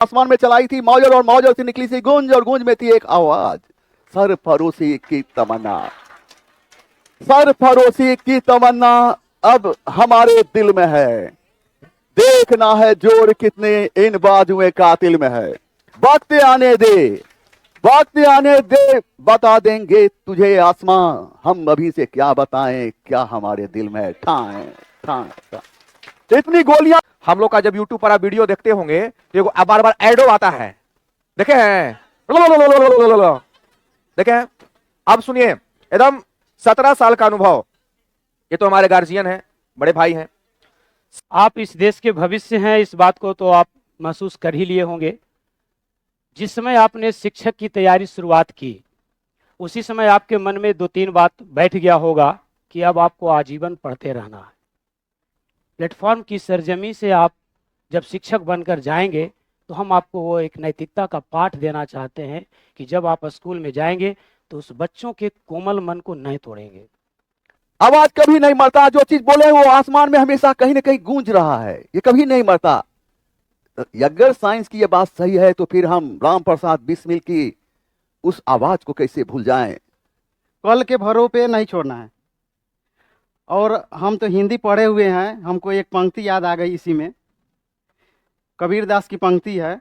आसमान में चलाई थी मौजर, और मौजर से निकली सी गूंज, और गूंज में थी एक आवाज, सरफरोशी की तमन्ना, सरफरोशी की तमन्ना अब हमारे दिल में है, देखना है जोर कितने इन बाजुएं कातिल में है। वक्त आने दे, वक्त आने दे, बता देंगे तुझे आसमां, हम अभी से क्या बताएं क्या हमारे दिल में है। ठाएं ठाएं ठाएं। इतनी गोलियां। हम लोग का जब यूट्यूब पर आप वीडियो देखते होंगे तो बार बार एडो आता है, देखे हैं? देखे हैं? अब सुनिए, एकदम 17 साल का अनुभव। ये तो हमारे गार्जियन हैं, बड़े भाई हैं। आप इस देश के भविष्य हैं, इस बात को तो आप महसूस कर ही लिए होंगे। जिस समय आपने शिक्षक की तैयारी शुरुआत की, उसी समय आपके मन में 2-3 बात बैठ गया होगा कि अब आपको आजीवन पढ़ते रहना है। प्लेटफॉर्म की सरजमी से आप जब शिक्षक बनकर जाएंगे तो हम आपको वो एक नैतिकता का पाठ देना चाहते हैं कि जब आप स्कूल में जाएंगे तो उस बच्चों के कोमल मन को नहीं तोड़ेंगे। आवाज कभी नहीं मरता, जो चीज बोले वो आसमान में हमेशा कहीं ना कहीं गूंज रहा है, ये कभी नहीं मरता। अगर साइंस की ये बात सही है तो फिर हम राम प्रसाद बिस्मिल की उस आवाज को कैसे भूल जाएं। कल के भरों पे नहीं छोड़ना है। और हम तो हिंदी पढ़े हुए हैं, हमको एक पंक्ति याद आ गई इसी में, कबीरदास की पंक्ति है,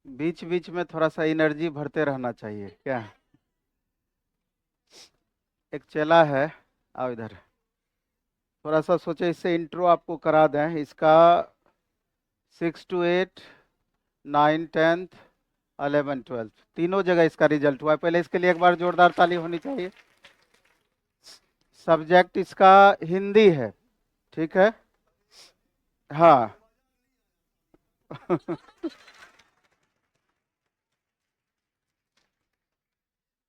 बीच बीच में थोड़ा सा एनर्जी भरते रहना चाहिए। क्या एक चेला है, आओ इधर, थोड़ा सा सोचे इससे इंट्रो आपको करा दें। इसका 6 to 8, 9, 10th, 11, 12 तीनों जगह इसका रिजल्ट हुआ है। पहले इसके लिए एक बार जोरदार ताली होनी चाहिए। सब्जेक्ट इसका हिंदी है, ठीक है? हाँ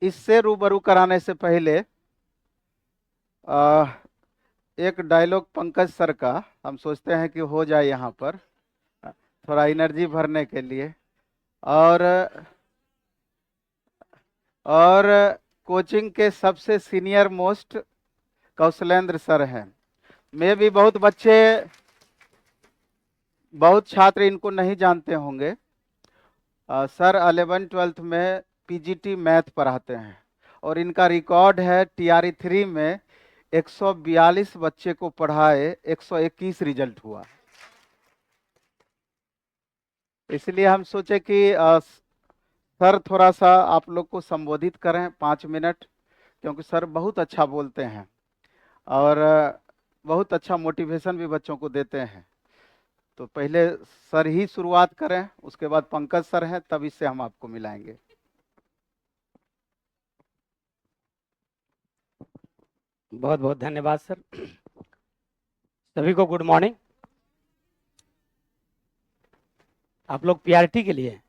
इससे रूबरू कराने से पहले एक डायलॉग पंकज सर का हम सोचते हैं कि हो जाए यहाँ पर, थोड़ा एनर्जी भरने के लिए। और कोचिंग के सबसे सीनियर मोस्ट कौशलेंद्र सर हैं। मैं भी बहुत बच्चे, बहुत छात्र इनको नहीं जानते होंगे। सर 11th-12th में पीजीटी मैथ पढ़ाते हैं, और इनका रिकॉर्ड है टीआरई 3 में 142 बच्चे को पढ़ाए, 121 रिजल्ट हुआ। इसलिए हम सोचे कि सर थोड़ा सा आप लोग को संबोधित करें 5 मिनट, क्योंकि सर बहुत अच्छा बोलते हैं और बहुत अच्छा मोटिवेशन भी बच्चों को देते हैं। तो पहले सर ही शुरुआत करें, उसके बाद पंकज सर हैं, तब इससे हम आपको मिलाएंगे। बहुत बहुत धन्यवाद सर। सभी को गुड मॉर्निंग। आप लोग पीआरटी के लिए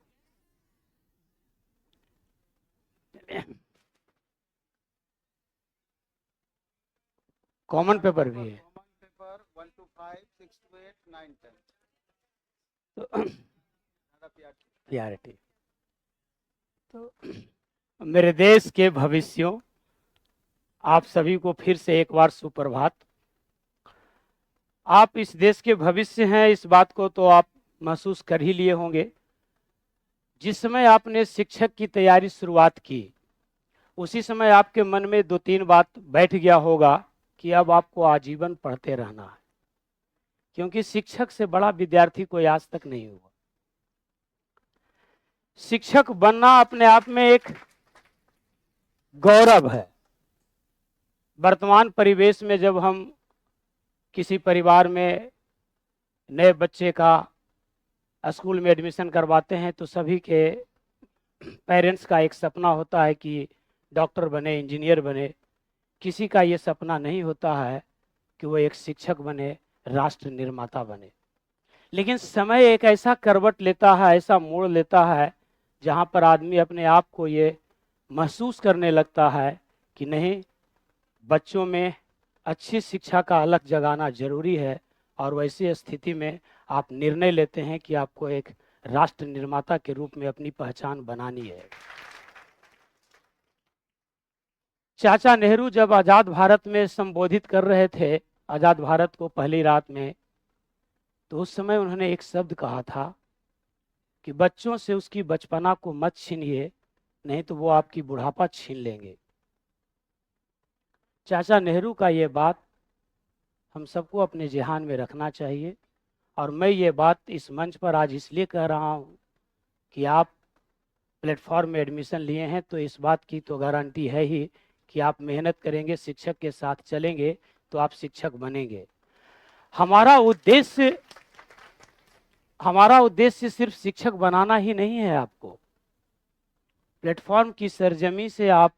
कॉमन पेपर भी है। Common paper 1 to 5, 6 to 8, 9, 10 PRT. तो मेरे देश के भविष्यों, आप सभी को फिर से एक बार सुप्रभात। आप इस देश के भविष्य हैं, इस बात को तो आप महसूस कर ही लिए होंगे। जिस समय आपने शिक्षक की तैयारी शुरुआत की, उसी समय आपके मन में 2-3 बात बैठ गया होगा कि अब आपको आजीवन पढ़ते रहना है, क्योंकि शिक्षक से बड़ा विद्यार्थी कोई आज तक नहीं हुआ। शिक्षक बनना अपने आप में एक गौरव है। वर्तमान परिवेश में जब हम किसी परिवार में नए बच्चे का स्कूल में एडमिशन करवाते हैं तो सभी के पेरेंट्स का एक सपना होता है कि डॉक्टर बने, इंजीनियर बने। किसी का ये सपना नहीं होता है कि वो एक शिक्षक बने, राष्ट्र निर्माता बने। लेकिन समय एक ऐसा करवट लेता है, ऐसा मोड़ लेता है, जहाँ पर आदमी अपने आप को ये महसूस करने लगता है कि नहीं, बच्चों में अच्छी शिक्षा का अलग जगाना जरूरी है। और वैसी स्थिति में आप निर्णय लेते हैं कि आपको एक राष्ट्र निर्माता के रूप में अपनी पहचान बनानी है। चाचा नेहरू जब आज़ाद भारत में संबोधित कर रहे थे, आज़ाद भारत को पहली रात में, तो उस समय उन्होंने एक शब्द कहा था कि बच्चों से उसकी बचपना को मत छीनिए, नहीं तो वो आपकी बुढ़ापा छीन लेंगे। चाचा नेहरू का ये बात हम सबको अपने ज़हन में रखना चाहिए। और मैं ये बात इस मंच पर आज इसलिए कह रहा हूँ कि आप प्लेटफॉर्म में एडमिशन लिए हैं तो इस बात की तो गारंटी है ही कि आप मेहनत करेंगे, शिक्षक के साथ चलेंगे तो आप शिक्षक बनेंगे। हमारा उद्देश्य सिर्फ शिक्षक बनाना ही नहीं है। आपको प्लेटफॉर्म की सरजमी से आप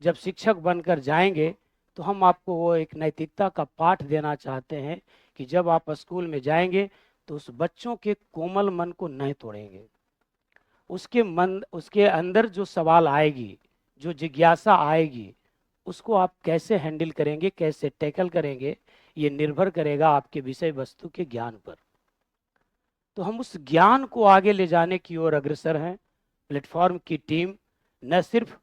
जब शिक्षक बनकर जाएंगे तो हम आपको वो एक नैतिकता का पाठ देना चाहते हैं कि जब आप स्कूल में जाएंगे तो उस बच्चों के कोमल मन को नहीं तोड़ेंगे। उसके अंदर जो सवाल आएगी, जो जिज्ञासा आएगी, उसको आप कैसे हैंडल करेंगे, कैसे टैकल करेंगे, ये निर्भर करेगा आपके विषय वस्तु के ज्ञान पर। तो हम उस ज्ञान को आगे ले जाने की ओर अग्रसर हैं। प्लेटफॉर्म की टीम न सिर्फ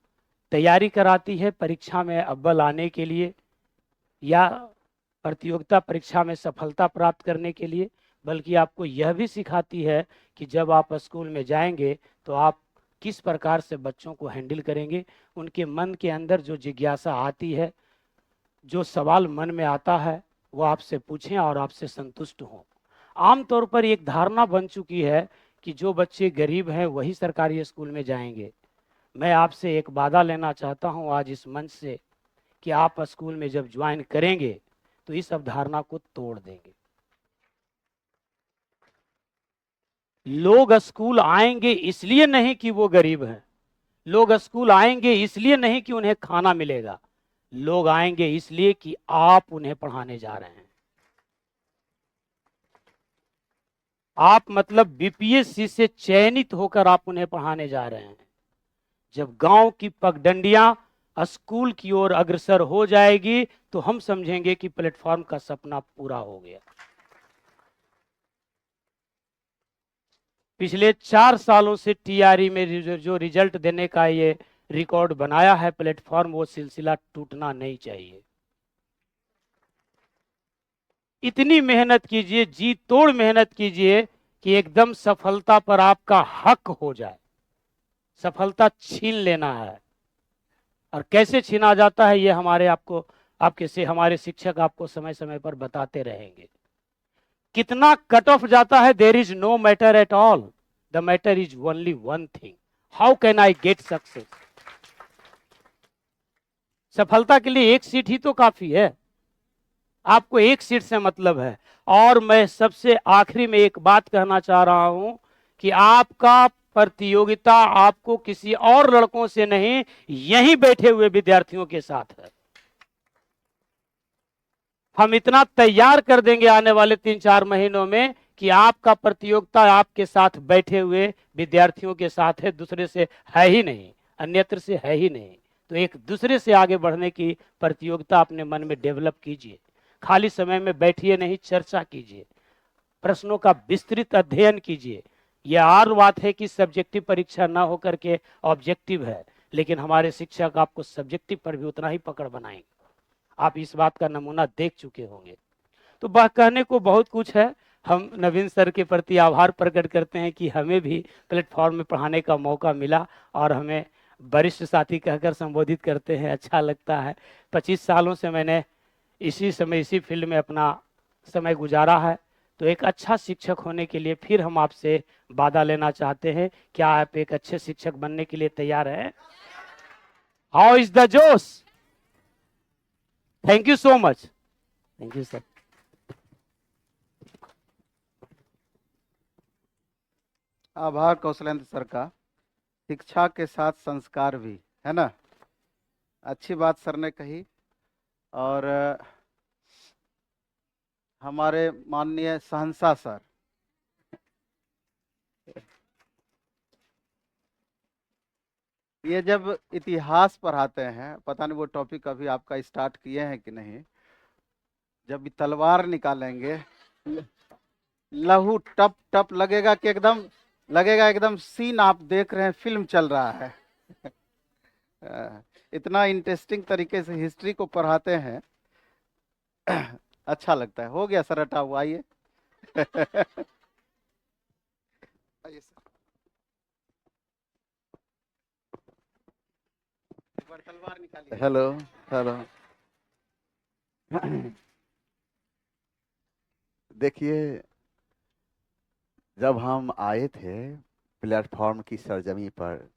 तैयारी कराती है परीक्षा में अव्वल आने के लिए या प्रतियोगिता परीक्षा में सफलता प्राप्त करने के लिए, बल्कि आपको यह भी सिखाती है कि जब आप स्कूल में जाएंगे तो आप किस प्रकार से बच्चों को हैंडल करेंगे। उनके मन के अंदर जो जिज्ञासा आती है, जो सवाल मन में आता है, वो आपसे पूछें और आपसे संतुष्ट हों। आमतौर पर एक धारणा बन चुकी है कि जो बच्चे गरीब हैं वही सरकारी स्कूल में जाएंगे। मैं आपसे एक वादा लेना चाहता हूं आज इस मंच से कि आप स्कूल में जब ज्वाइन करेंगे तो इस अवधारणा को तोड़ देंगे। लोग स्कूल आएंगे इसलिए नहीं कि वो गरीब हैं, लोग स्कूल आएंगे इसलिए नहीं कि उन्हें खाना मिलेगा, लोग आएंगे इसलिए कि आप उन्हें पढ़ाने जा रहे हैं। आप मतलब बीपीएससी से चयनित होकर आप उन्हें पढ़ाने जा रहे हैं। जब गांव की पगडंडियां स्कूल की ओर अग्रसर हो जाएगी तो हम समझेंगे कि प्लेटफॉर्म का सपना पूरा हो गया। पिछले 4 सालों से टीआरई में जो रिजल्ट देने का ये रिकॉर्ड बनाया है प्लेटफॉर्म, वो सिलसिला टूटना नहीं चाहिए। इतनी मेहनत कीजिए, जी तोड़ मेहनत कीजिए कि एकदम सफलता पर आपका हक हो जाए। सफलता छीन लेना है, और कैसे छीना जाता है ये हमारे शिक्षक आपको समय समय पर बताते रहेंगे। कितना कट ऑफ जाता है, there is no matter at all, the matter is only one thing, how can I get success. सफलता के लिए एक सीट ही तो काफी है, आपको एक सीट से मतलब है। और मैं सबसे आखिरी में एक बात कहना चाह रहा हूं कि आपका प्रतियोगिता आपको किसी और लड़कों से नहीं, यहीं बैठे हुए विद्यार्थियों के साथ है। हम इतना तैयार कर देंगे आने वाले 3-4 महीनों में कि आपका प्रतियोगिता आपके साथ बैठे हुए विद्यार्थियों के साथ है, दूसरे से है ही नहीं, अन्यत्र से है ही नहीं। तो एक दूसरे से आगे बढ़ने की प्रतियोगिता अपने मन में डेवलप कीजिए। खाली समय में बैठिए नहीं, चर्चा कीजिए, प्रश्नों का विस्तृत अध्ययन कीजिए। यह और बात है कि सब्जेक्टिव परीक्षा ना होकर के ऑब्जेक्टिव है, लेकिन हमारे शिक्षक आपको सब्जेक्टिव पर भी उतना ही पकड़ बनाएंगे। आप इस बात का नमूना देख चुके होंगे। तो वह कहने को बहुत कुछ है। हम नवीन सर के प्रति आभार प्रकट करते हैं कि हमें भी प्लेटफॉर्म में पढ़ाने का मौका मिला और हमें वरिष्ठ साथी कहकर संबोधित करते हैं, अच्छा लगता है। 25 सालों से मैंने इसी समय इसी फील्ड में अपना समय गुजारा है। तो एक अच्छा शिक्षक होने के लिए फिर हम आपसे वादा लेना चाहते हैं, क्या आप एक अच्छे शिक्षक बनने के लिए तैयार हैं? हाउ इज द जोश? Thank you so much. Thank you sir. आभार कौशलेंद्र सर का। शिक्षा के साथ संस्कार भी है ना, अच्छी बात सर ने कही। और हमारे माननीय सहंसा सर, ये जब इतिहास पढ़ाते हैं, पता नहीं वो टॉपिक अभी आपका स्टार्ट किए हैं कि नहीं, जब भी तलवार निकालेंगे लहू टप टप लगेगा कि एकदम सीन आप देख रहे हैं, फिल्म चल रहा है। इतना इंटरेस्टिंग तरीके से हिस्ट्री को पढ़ाते हैं, अच्छा लगता है। हो गया सर, हटा हुआ, आइए। आइए सर। एक बार तलवार निकालिए। Hello hello. देखिए, जब हम आए थे प्लेटफॉर्म की सरजमी पर,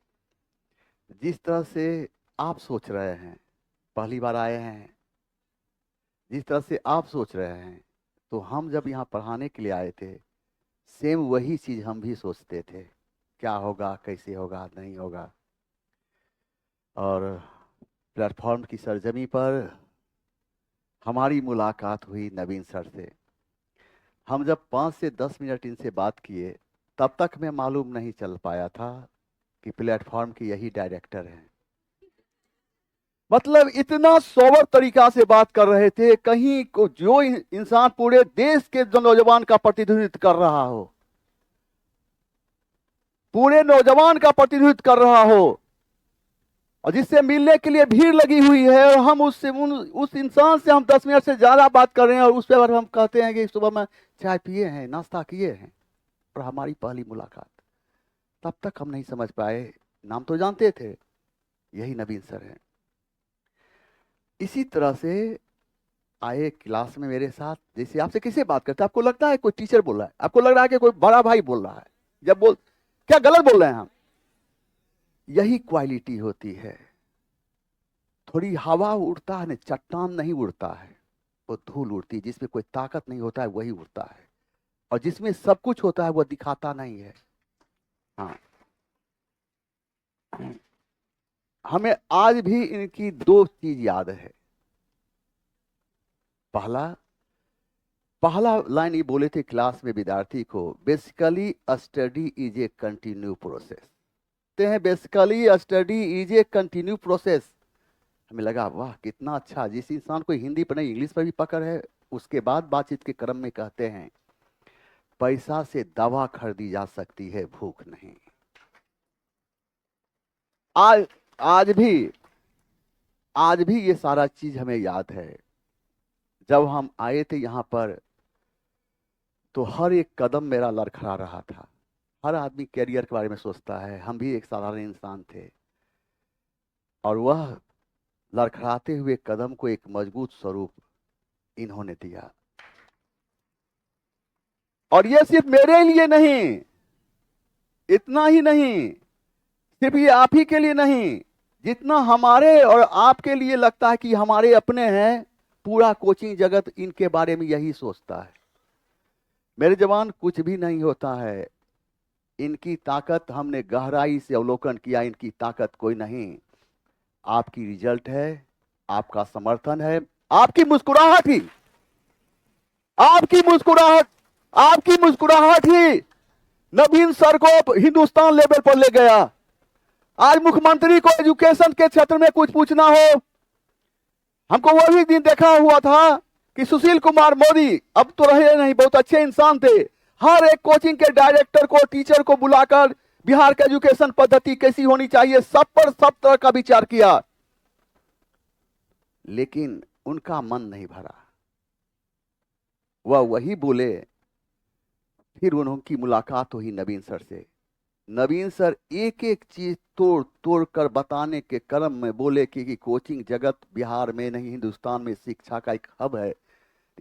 जिस तरह से आप सोच रहे हैं, पहली बार आए हैं, जिस तरह से आप सोच रहे हैं, तो हम जब यहाँ पढ़ाने के लिए आए थे, सेम वही चीज़ हम भी सोचते थे, क्या होगा, कैसे होगा, नहीं होगा। और प्लेटफॉर्म की सरजमी पर हमारी मुलाकात हुई नवीन सर से। हम जब 5 से 10 मिनट इनसे बात किए, तब तक मैं मालूम नहीं चल पाया था कि प्लेटफॉर्म के यही डायरेक्टर हैं। मतलब इतना सोबर तरीका से बात कर रहे थे, कहीं को जो इंसान पूरे देश के जो नौजवान का प्रतिनिधित्व कर रहा हो, पूरे नौजवान का प्रतिनिधित्व कर रहा हो, और जिससे मिलने के लिए भीड़ लगी हुई है, और हम उस इंसान से हम 10 मिनट से ज्यादा बात कर रहे हैं, और उस पर हम कहते हैं कि सुबह में चाय पिए हैं, नाश्ता किए हैं, और हमारी पहली मुलाकात। तब तक हम नहीं समझ पाए, नाम तो जानते थे, यही नवीन सर हैं। इसी तरह से आए क्लास में मेरे साथ, जैसे आपसे किसे बात करते हैं, आपको लगता है कोई टीचर बोल रहा है, आपको लग रहा है कि कोई बड़ा भाई बोल रहा है। जब बोल, क्या गलत बोल रहे हैं हम? यही क्वालिटी होती है। थोड़ी हवा उड़ता है ना, चट्टान नहीं उड़ता है, वो धूल उड़ती है। जिसमें कोई ताकत नहीं होता है वही उड़ता है, और जिसमें सब कुछ होता है वो दिखाता नहीं है। हाँ, हमें आज भी इनकी 2 चीज याद है। पहला लाइन ये बोले थे क्लास में विद्यार्थी को, basically study is a continue process. Basically study is a continue process. हमें लगा वाह कितना अच्छा, जिस इंसान को हिंदी पर नहीं इंग्लिश पर भी पकड़ है। उसके बाद बातचीत के क्रम में कहते हैं, पैसा से दवा खरीदी जा सकती है, भूख नहीं। आज भी ये सारा चीज हमें याद है। जब हम आए थे यहाँ पर, तो हर एक कदम मेरा लड़खड़ा रहा था। हर आदमी कैरियर के बारे में सोचता है, हम भी एक साधारण इंसान थे, और वह लड़खड़ाते हुए कदम को एक मजबूत स्वरूप इन्होंने दिया। और यह सिर्फ मेरे लिए नहीं, इतना ही नहीं, सिर्फ ये आप ही के लिए नहीं, जितना हमारे और आपके लिए लगता है कि हमारे अपने हैं, पूरा कोचिंग जगत इनके बारे में यही सोचता है। मेरे जवान, कुछ भी नहीं होता है। इनकी ताकत हमने गहराई से अवलोकन किया, इनकी ताकत कोई नहीं, आपकी रिजल्ट है, आपका समर्थन है, आपकी मुस्कुराहट ही, आपकी मुस्कुराहट ही नवीन सर को हिंदुस्तान लेवल पर ले गया। आज मुख्यमंत्री को एजुकेशन के क्षेत्र में कुछ पूछना हो, हमको वो भी दिन देखा हुआ था कि सुशील कुमार मोदी, अब तो रहे नहीं, बहुत अच्छे इंसान थे, हर एक कोचिंग के डायरेक्टर को, टीचर को बुलाकर बिहार का एजुकेशन पद्धति कैसी होनी चाहिए, सब पर सब तरह का विचार किया, लेकिन उनका मन नहीं भरा। वह वही बोले। फिर उनकी मुलाकात हुई नवीन सर से। नवीन सर एक एक चीज तोड़ तोड़ कर बताने के क्रम में बोले कि कोचिंग जगत बिहार में नहीं, हिंदुस्तान में शिक्षा का एक हब है।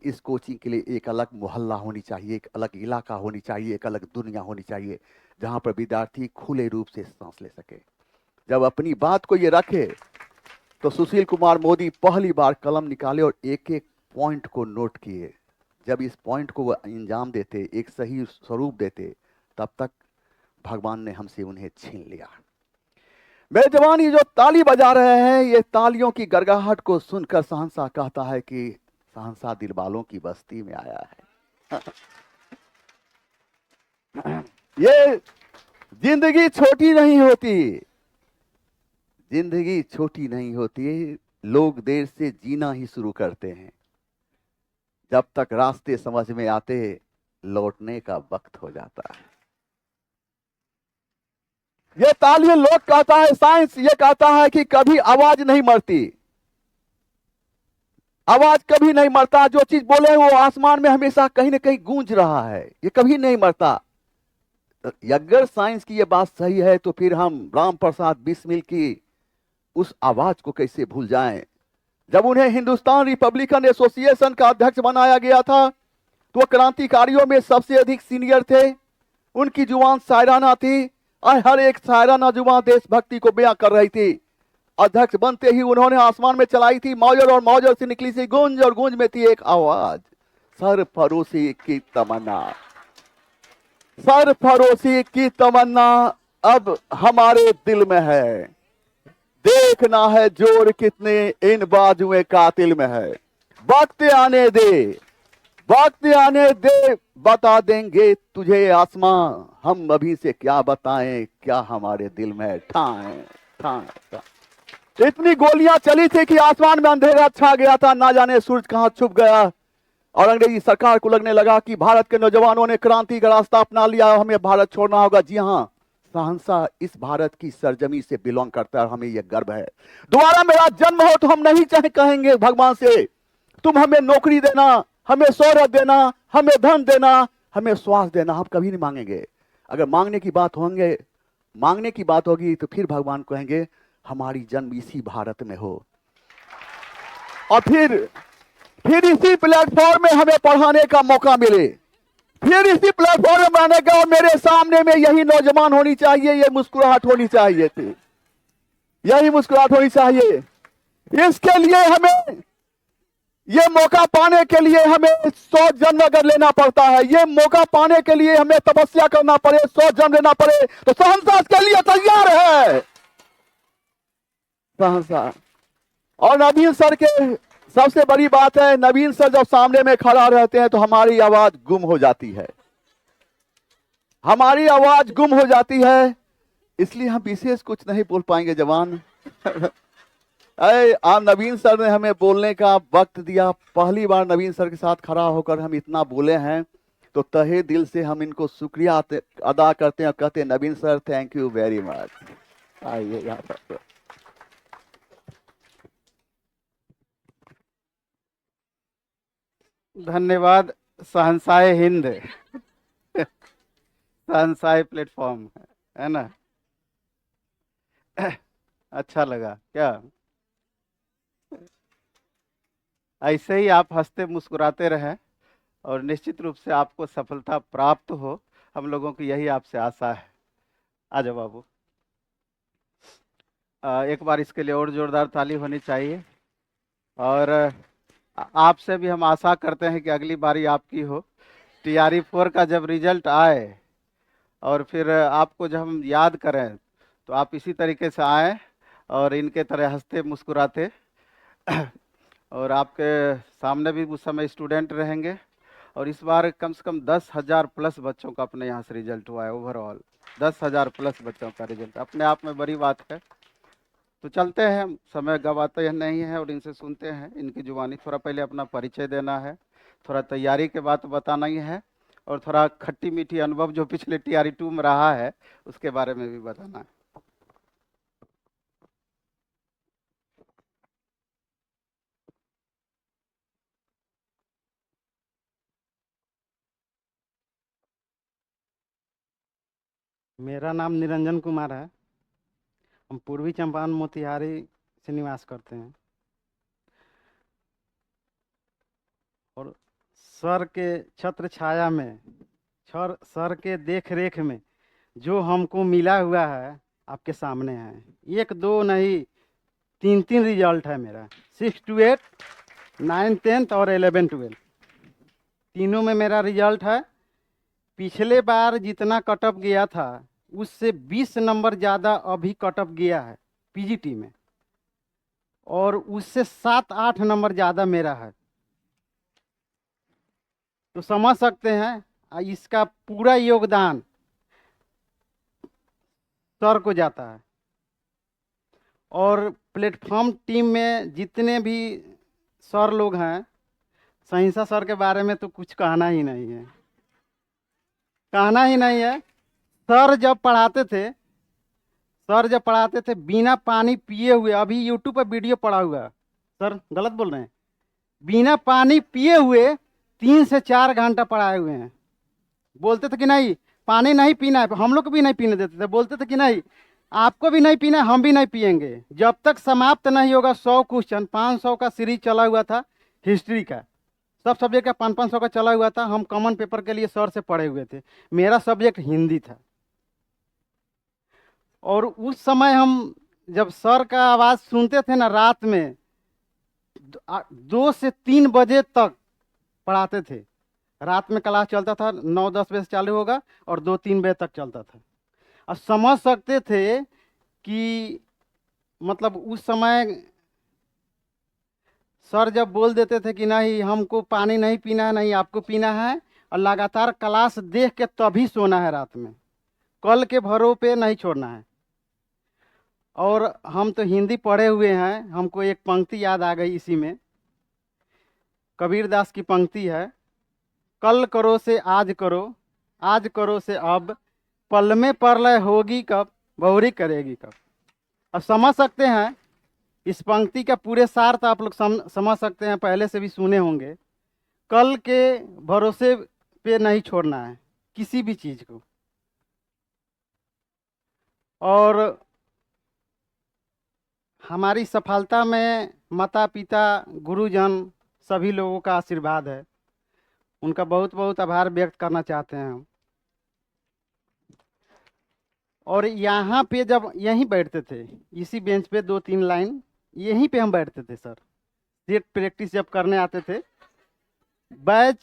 इस कोचिंग के लिए एक अलग मोहल्ला होनी चाहिए, एक अलग इलाका होनी चाहिए, एक अलग दुनिया होनी चाहिए, जहां पर विद्यार्थी खुले रूप से सांस ले सके। जब अपनी बात को ये रखे, तो सुशील कुमार मोदी पहली बार कलम निकाले और एक एक पॉइंट को नोट किए। जब इस पॉइंट को वो अंजाम देते, एक सही स्वरूप देते, तब तक भगवान ने हमसे उन्हें छीन लिया। मेरे जवान, ये जो ताली बजा रहे हैं, ये तालियों की गड़गड़ाहट को सुनकर शहंशाह कहता है कि शहंशाह दिलवालों की बस्ती में आया है। ये जिंदगी छोटी नहीं होती, जिंदगी छोटी नहीं होती, लोग देर से जीना ही शुरू करते हैं। जब तक रास्ते समझ में आते, लौटने का वक्त हो जाता है। ये तालियां लोग कहता है, साइंस ये कहता है कि कभी आवाज नहीं मरती। आवाज कभी नहीं मरता, जो चीज बोले वो आसमान में हमेशा कहीं ना कहीं गूंज रहा है, ये कभी नहीं मरता। अगर साइंस की ये बात सही है तो फिर हम राम प्रसाद बिस्मिल की उस आवाज को कैसे भूल जाएं। जब उन्हें हिंदुस्तान रिपब्लिकन एसोसिएशन का अध्यक्ष बनाया गया था तो वो क्रांतिकारियों में सबसे अधिक सीनियर थे। उनकी जुबान शायराना थी और हर एक शायराना जुबान देशभक्ति को बयां कर रही थी। अध्यक्ष बनते ही उन्होंने आसमान में चलाई थी मौजर, और मौजर से निकली सी गूंज, और गूंज में थी एक आवाज, सरफरोशी की तमन्ना। सरफरोशी की तमन्ना अब हमारे दिल में है, देखना है जोर कितने इन बाजुए कातिल में है। वक्त आने दे, वक्त आने दे, बता देंगे तुझे आसमां, हम अभी से क्या बताएं क्या हमारे दिल में है। ठाएं ठाएं ठाएं। इतनी गोलियां चली थी कि आसमान में अंधेरा छा गया था, ना जाने सूरज कहां छुप गया। और अंग्रेजी सरकार को लगने लगा कि भारत के नौजवानों ने क्रांति का रास्ता अपना लिया, हमें भारत छोड़ना होगा। जी हां, सहनसा इस भारत की सरजमी से बिलोंग करता है, हमें यह गर्व है। दोबारा मेरा जन्म हो तो हम नहीं चाहे कहेंगे भगवान से तुम हमें नौकरी देना, हमें शोहरत देना, हमें धन देना, हमें स्वास्थ्य देना, हम कभी नहीं मांगेंगे। अगर मांगने की बात होगी तो फिर भगवान कहेंगे हमारी जन्म इसी भारत में हो। और फिर इसी प्लेटफॉर्म में हमें पढ़ाने का मौका मिले, फिर इसी प्लेटफॉर्म में आने का, और मेरे सामने में यही नौजवान होनी चाहिए, ये मुस्कुराहट होनी चाहिए थी, यही मुस्कुराहट होनी चाहिए। इसके लिए हमें, ये मौका पाने के लिए हमें 100 जन्म अगर लेना पड़ता है, ये मौका पाने के लिए हमें तपस्या करना पड़े, 100 जन्म लेना पड़े, तो सहनसा के लिए तैयार है, सहनसा। और नवीन सर के सबसे बड़ी बात है, नवीन सर जब सामने में खड़ा रहते हैं तो हमारी आवाज गुम हो जाती है, हमारी आवाज गुम हो जाती है। इसलिए हम विशेष कुछ नहीं बोल पाएंगे जवान। आज नवीन सर ने हमें बोलने का वक्त दिया, पहली बार नवीन सर के साथ खड़ा होकर हम इतना बोले हैं, तो तहे दिल से हम इनको शुक्रिया अदा करते हैं और कहते हैं Naveen sir thank you very much. आइए यहाँ पर। धन्यवाद सहनसाए हिंद। सहनसाए प्लेटफॉर्म है ना, अच्छा लगा क्या? ऐसे ही आप हंसते मुस्कुराते रहें और निश्चित रूप से आपको सफलता प्राप्त हो, हम लोगों की यही आपसे आशा है। आ जाओ बाबू, एक बार इसके लिए और जोरदार ताली होनी चाहिए। और आपसे भी हम आशा करते हैं कि अगली बारी आपकी हो। TRE 4 का जब रिजल्ट आए और फिर आपको जब हम याद करें तो आप इसी तरीके से आएँ और इनके तरह हंसते मुस्कुराते। और आपके सामने भी उस समय स्टूडेंट रहेंगे। और इस बार कम से कम 10,000 प्लस बच्चों का अपने यहाँ से रिजल्ट हुआ है। ओवरऑल 10,000 प्लस बच्चों का रिजल्ट अपने आप में बड़ी बात है। तो चलते हैं, समय गवाते नहीं है और इनसे सुनते हैं इनकी जुबानी। थोड़ा पहले अपना परिचय देना है, थोड़ा तैयारी के बात बताना ही है, और थोड़ा खट्टी मीठी अनुभव जो पिछले TRE 2 में रहा है उसके बारे में भी बताना है। मेरा नाम निरंजन कुमार है। हम पूर्वी चंपारण मोतिहारी से निवास करते हैं। और सर के छत्र छाया में, सर के देख रेख में जो हमको मिला हुआ है आपके सामने है। 1 2 नहीं, 3 रिजल्ट है मेरा। 6 to 8, 9 10th और 11 12 तीनों में मेरा रिजल्ट है। पिछले बार जितना कटअप गया था उससे 20 नंबर ज़्यादा अभी कटअप गया है PGT में, और उससे 7-8 नंबर ज़्यादा मेरा है। तो समझ सकते हैं इसका पूरा योगदान सर को जाता है। और प्लेटफॉर्म टीम में जितने भी सर लोग हैं, सहिंसा सर के बारे में तो कुछ कहना ही नहीं है, कहना ही नहीं है। सर जब पढ़ाते थे बिना पानी पिए हुए, अभी यूट्यूब पर वीडियो पड़ा हुआ है। सर गलत बोल रहे हैं, बिना पानी पिए हुए 3 से 4 घंटा पढ़ाए हुए हैं। बोलते थे कि नहीं पानी नहीं पीना है, हम लोग को भी नहीं पीने देते थे, बोलते थे कि नहीं आपको भी नहीं पीना है, हम भी नहीं पिएंगे जब तक समाप्त नहीं होगा 100 क्वेश्चन। 500 का सीरीज चला हुआ था हिस्ट्री का, सब सब्जेक्ट का 500 का चला हुआ था। हम कॉमन पेपर के लिए सर से पढ़े हुए थे, मेरा सब्जेक्ट हिंदी था। और उस समय हम जब सर का आवाज़ सुनते थे ना रात में 2 से 3 बजे तक पढ़ाते थे। रात में क्लास चलता था, 9-10 बजे से चालू होगा और 2-3 बजे तक चलता था। और समझ सकते थे कि मतलब उस समय सर जब बोल देते थे कि नहीं हमको पानी नहीं पीना है, नहीं आपको पीना है, और लगातार क्लास देख के तभी सोना है रात में, कल के भरों पे नहीं छोड़ना है। और हम तो हिंदी पढ़े हुए हैं, हमको एक पंक्ति याद आ गई इसी में, कबीरदास की पंक्ति है, कल करो से आज करो, आज करो से अब, पल में प्रलय होगी कब, बहुरी करेगी कब। अब समझ सकते हैं इस पंक्ति का पूरे सार तो आप लोग समझ सकते हैं, पहले से भी सुने होंगे। कल के भरोसे पे नहीं छोड़ना है किसी भी चीज़ को। और हमारी सफलता में माता पिता गुरुजन सभी लोगों का आशीर्वाद है, उनका बहुत बहुत आभार व्यक्त करना चाहते हैं हम। और यहाँ पे जब यहीं बैठते थे, इसी बेंच पे 2-3 लाइन यहीं पे हम बैठते थे सर, सेट प्रैक्टिस जब करने आते थे। बैच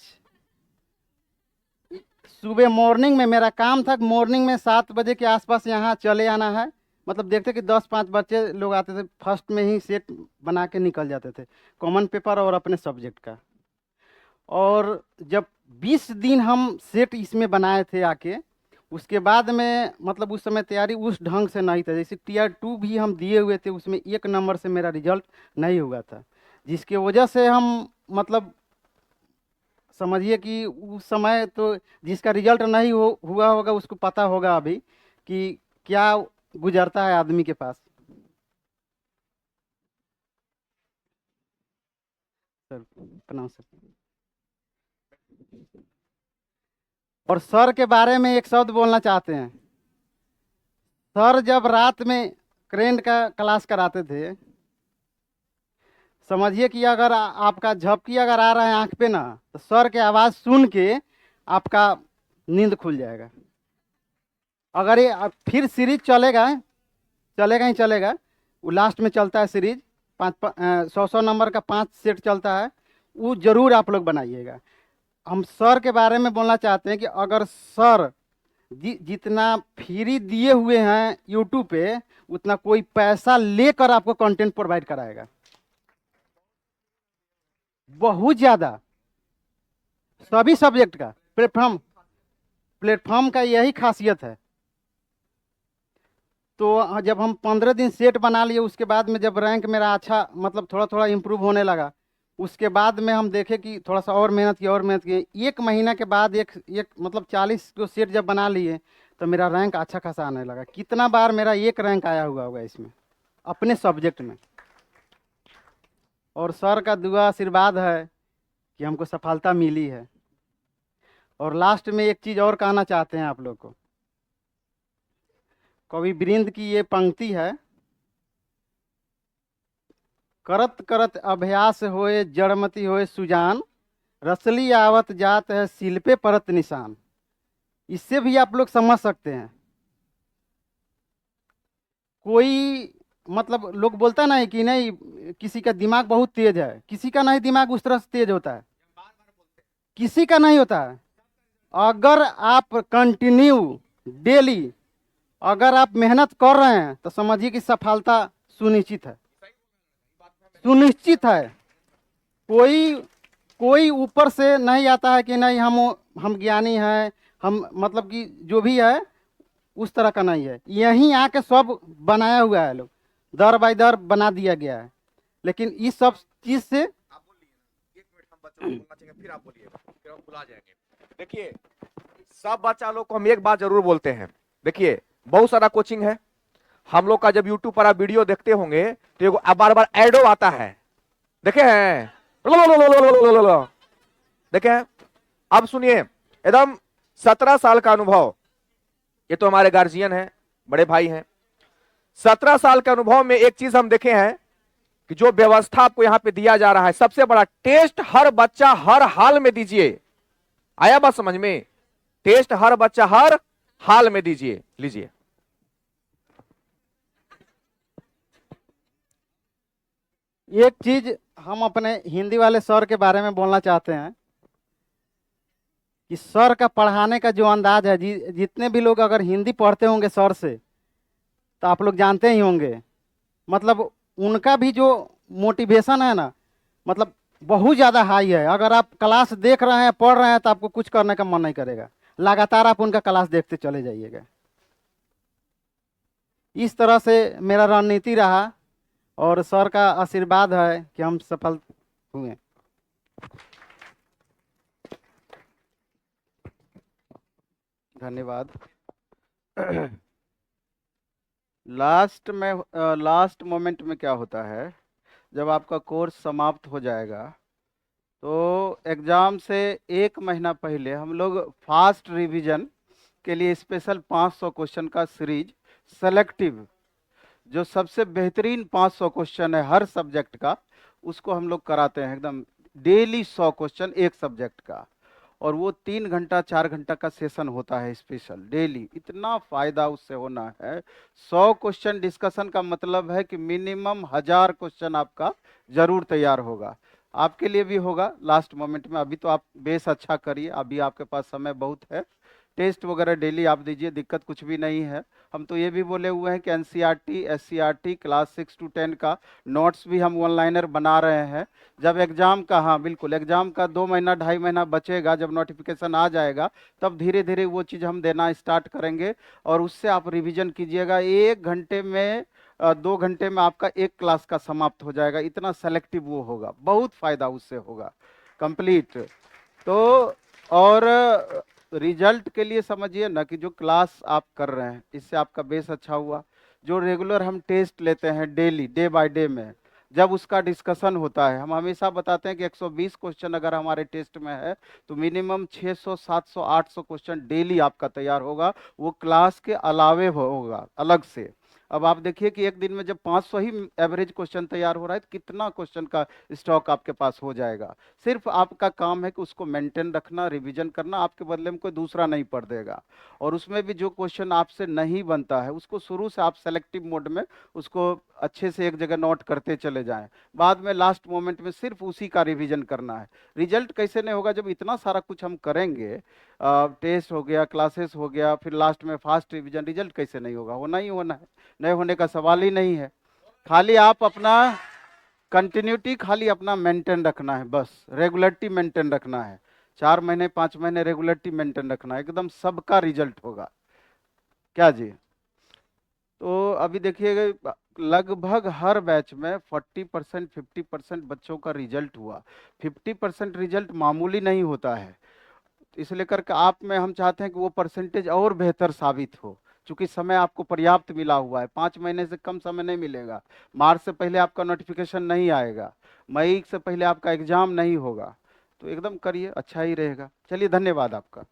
सुबह मॉर्निंग में मेरा काम था, मॉर्निंग में 7 बजे के आसपास यहाँ चले आना है। मतलब देखते कि 10-5 बच्चे लोग आते थे, फर्स्ट में ही सेट बना के निकल जाते थे, कॉमन पेपर और अपने सब्जेक्ट का। और जब 20 दिन हम सेट इसमें बनाए थे आके, उसके बाद में मतलब उस समय तैयारी उस ढंग से नहीं था। जैसे Tier 2 भी हम दिए हुए थे, उसमें 1 नंबर से मेरा रिजल्ट नहीं हुआ था, जिसकी वजह से हम मतलब समझिए कि उस समय तो जिसका रिजल्ट नहीं हुआ होगा उसको पता होगा अभी कि क्या गुजरता है आदमी के पास। सर प्रणाम सर। और सर के बारे में एक शब्द बोलना चाहते हैं। सर जब रात में करेंट का क्लास कराते थे, समझिए कि अगर आपका झपकी अगर आ रहा है आंख पे ना, तो सर के आवाज़ सुन के आपका नींद खुल जाएगा। अगर ये फिर सीरीज चलेगा ही चलेगा, वो लास्ट में चलता है सीरीज 100 नंबर का 5 सेट चलता है, वो जरूर आप लोग बनाइएगा। हम सर के बारे में बोलना चाहते हैं कि अगर सर जितना फ्री दिए हुए हैं यूट्यूब पे, उतना कोई पैसा लेकर आपको कंटेंट प्रोवाइड कराएगा, बहुत ज़्यादा, सभी सब्जेक्ट का। प्लेटफॉर्म का यही खासियत है। तो जब हम 15 दिन सेट बना लिए, उसके बाद में जब रैंक मेरा अच्छा मतलब थोड़ा थोड़ा इम्प्रूव होने लगा, उसके बाद में हम देखे कि थोड़ा सा और मेहनत की 1 महीना के बाद एक मतलब 40 को सेट जब बना लिए तो मेरा रैंक अच्छा खासा आने लगा। कितना बार मेरा 1 रैंक आया हुआ होगा इसमें अपने सब्जेक्ट में। और सर का दुआ आशीर्वाद है कि हमको सफलता मिली है। और लास्ट में एक चीज़ और कहना चाहते हैं आप लोग को, कवि वृंद की ये पंक्ति है, करत करत अभ्यास होए जड़मती होए सुजान, रसली आवत जात है शिल्पे परत निशान। इससे भी आप लोग समझ सकते हैं, कोई मतलब लोग बोलता नहीं कि नहीं किसी का दिमाग बहुत तेज है, किसी का नहीं दिमाग उस तरह से तेज होता है, किसी का नहीं होता है। अगर आप कंटिन्यू डेली अगर आप मेहनत कर रहे हैं तो समझिए कि सफलता सुनिश्चित है, सुनिश्चित है। कोई ऊपर से नहीं आता है कि नहीं हम ज्ञानी हैं, हम मतलब कि जो भी है उस तरह का नहीं है। यहीं आके सब बनाया हुआ है, लोग दर बाय दर बना दिया गया है। लेकिन इस सब चीज से आप बोलिए ना, 1 मिनट हम बच्चों को बोलना चाहिए, फिर आप बोलिए, फिर हम बुला जाएंगे। देखिए सब बच्चा लोग को हम एक बात जरूर बोलते हैं, देखिए बहुत सारा कोचिंग है, हम लोग का जब यूट्यूब पर आप वीडियो देखते होंगे तो बार बार एडो आता है, देखे हैं देखें, अब सुनिए, एकदम 17 साल का अनुभव। ये तो हमारे गार्जियन हैं, बड़े भाई हैं। 17 साल के अनुभव में एक चीज हम देखे हैं कि जो व्यवस्था आपको यहां पे दिया जा रहा है, सबसे बड़ा टेस्ट हर बच्चा हर हाल में दीजिए। आया बात समझ में? टेस्ट हर बच्चा हर हाल में दीजिए। लीजिए। एक चीज हम अपने हिंदी वाले सर के बारे में बोलना चाहते हैं कि सर का पढ़ाने का जो अंदाज है, जितने भी लोग अगर हिंदी पढ़ते होंगे सर से, तो आप लोग जानते ही होंगे, मतलब उनका भी जो मोटिवेशन है ना, मतलब बहुत ज़्यादा हाई है। अगर आप क्लास देख रहे हैं, पढ़ रहे हैं, तो आपको कुछ करने का मन नहीं करेगा, लगातार आप उनका क्लास देखते चले जाइएगा। इस तरह से मेरा रणनीति रहा और सर का आशीर्वाद है कि हम सफल हुए। धन्यवाद। लास्ट मोमेंट में क्या होता है, जब आपका कोर्स समाप्त हो जाएगा तो एग्ज़ाम से 1 महीना पहले हम लोग फास्ट रिवीजन के लिए स्पेशल 500 क्वेश्चन का सीरीज सेलेक्टिव, जो सबसे बेहतरीन 500 क्वेश्चन है हर सब्जेक्ट का, उसको हम लोग कराते हैं एकदम डेली 100 क्वेश्चन एक सब्जेक्ट का। और वो 3 घंटा 4 घंटा का सेशन होता है स्पेशल डेली। इतना फ़ायदा उससे होना है। 100 क्वेश्चन डिस्कशन का मतलब है कि मिनिमम 1000 क्वेश्चन आपका ज़रूर तैयार होगा। आपके लिए भी होगा लास्ट मोमेंट में। अभी तो आप बेस अच्छा करिए, अभी आपके पास समय बहुत है। टेस्ट वगैरह डेली आप दीजिए, दिक्कत कुछ भी नहीं है। हम तो ये भी बोले हुए हैं कि एनसीईआरटी, एससीईआरटी क्लास 6 to 10 का नोट्स भी हम ऑनलाइनर बना रहे हैं। जब एग्ज़ाम का, हाँ बिल्कुल, एग्ज़ाम का 2 महीना 2.5 महीना बचेगा, जब नोटिफिकेशन आ जाएगा तब धीरे धीरे वो चीज़ हम देना स्टार्ट करेंगे। और उससे आप रिवीजन कीजिएगा। 1 घंटे में 2 घंटे में आपका एक क्लास का समाप्त हो जाएगा। इतना सेलेक्टिव वो होगा, बहुत फ़ायदा उससे होगा कंप्लीट। तो और रिजल्ट के लिए समझिए ना कि जो क्लास आप कर रहे हैं इससे आपका बेस अच्छा हुआ। जो रेगुलर हम टेस्ट लेते हैं डेली, डे बाय डे में, जब उसका डिस्कशन होता है, हम हमेशा बताते हैं कि 120 क्वेश्चन अगर हमारे टेस्ट में है तो मिनिमम 600, 700, 800 क्वेश्चन डेली आपका तैयार होगा। वो क्लास के अलावे होगा अलग से। अब आप देखिए कि एक दिन में जब 500 ही एवरेज क्वेश्चन तैयार हो रहा है तो कितना क्वेश्चन का स्टॉक आपके पास हो जाएगा। सिर्फ आपका काम है कि उसको मेंटेन रखना, रिवीजन करना, आपके बदले में कोई दूसरा नहीं पढ़ देगा। और उसमें भी जो क्वेश्चन आपसे नहीं बनता है उसको शुरू से आप सेलेक्टिव मोड में उसको अच्छे से एक जगह नोट करते चले जाएं। बाद में लास्ट मोमेंट में सिर्फ उसी का रिवीजन करना है। रिजल्ट कैसे नहीं होगा जब इतना सारा कुछ हम करेंगे, टेस्ट हो गया, क्लासेस हो गया, फिर लास्ट में फास्ट रिवीजन, रिजल्ट कैसे नहीं होगा? होना ही होना है, नहीं होने का सवाल ही नहीं है। खाली आप अपना कंटिन्यूटी खाली अपना मेंटेन रखना है, बस रेगुलरिटी मेंटेन रखना है। 4 महीने 5 महीने रेगुलरिटी मेंटेन रखना है, एकदम सबका रिजल्ट होगा। क्या जी? तो अभी देखिएगा लगभग हर बैच में 40% 50% बच्चों का रिजल्ट हुआ। 50% रिजल्ट मामूली नहीं होता है। इसलिए करके आप में हम चाहते हैं कि वो परसेंटेज और बेहतर साबित हो। चूंकि समय आपको पर्याप्त मिला हुआ है, 5 महीने से कम समय नहीं मिलेगा। मार्च से पहले आपका नोटिफिकेशन नहीं आएगा, मई से पहले आपका एग्जाम नहीं होगा। तो एकदम करिए, अच्छा ही रहेगा। चलिए, धन्यवाद आपका।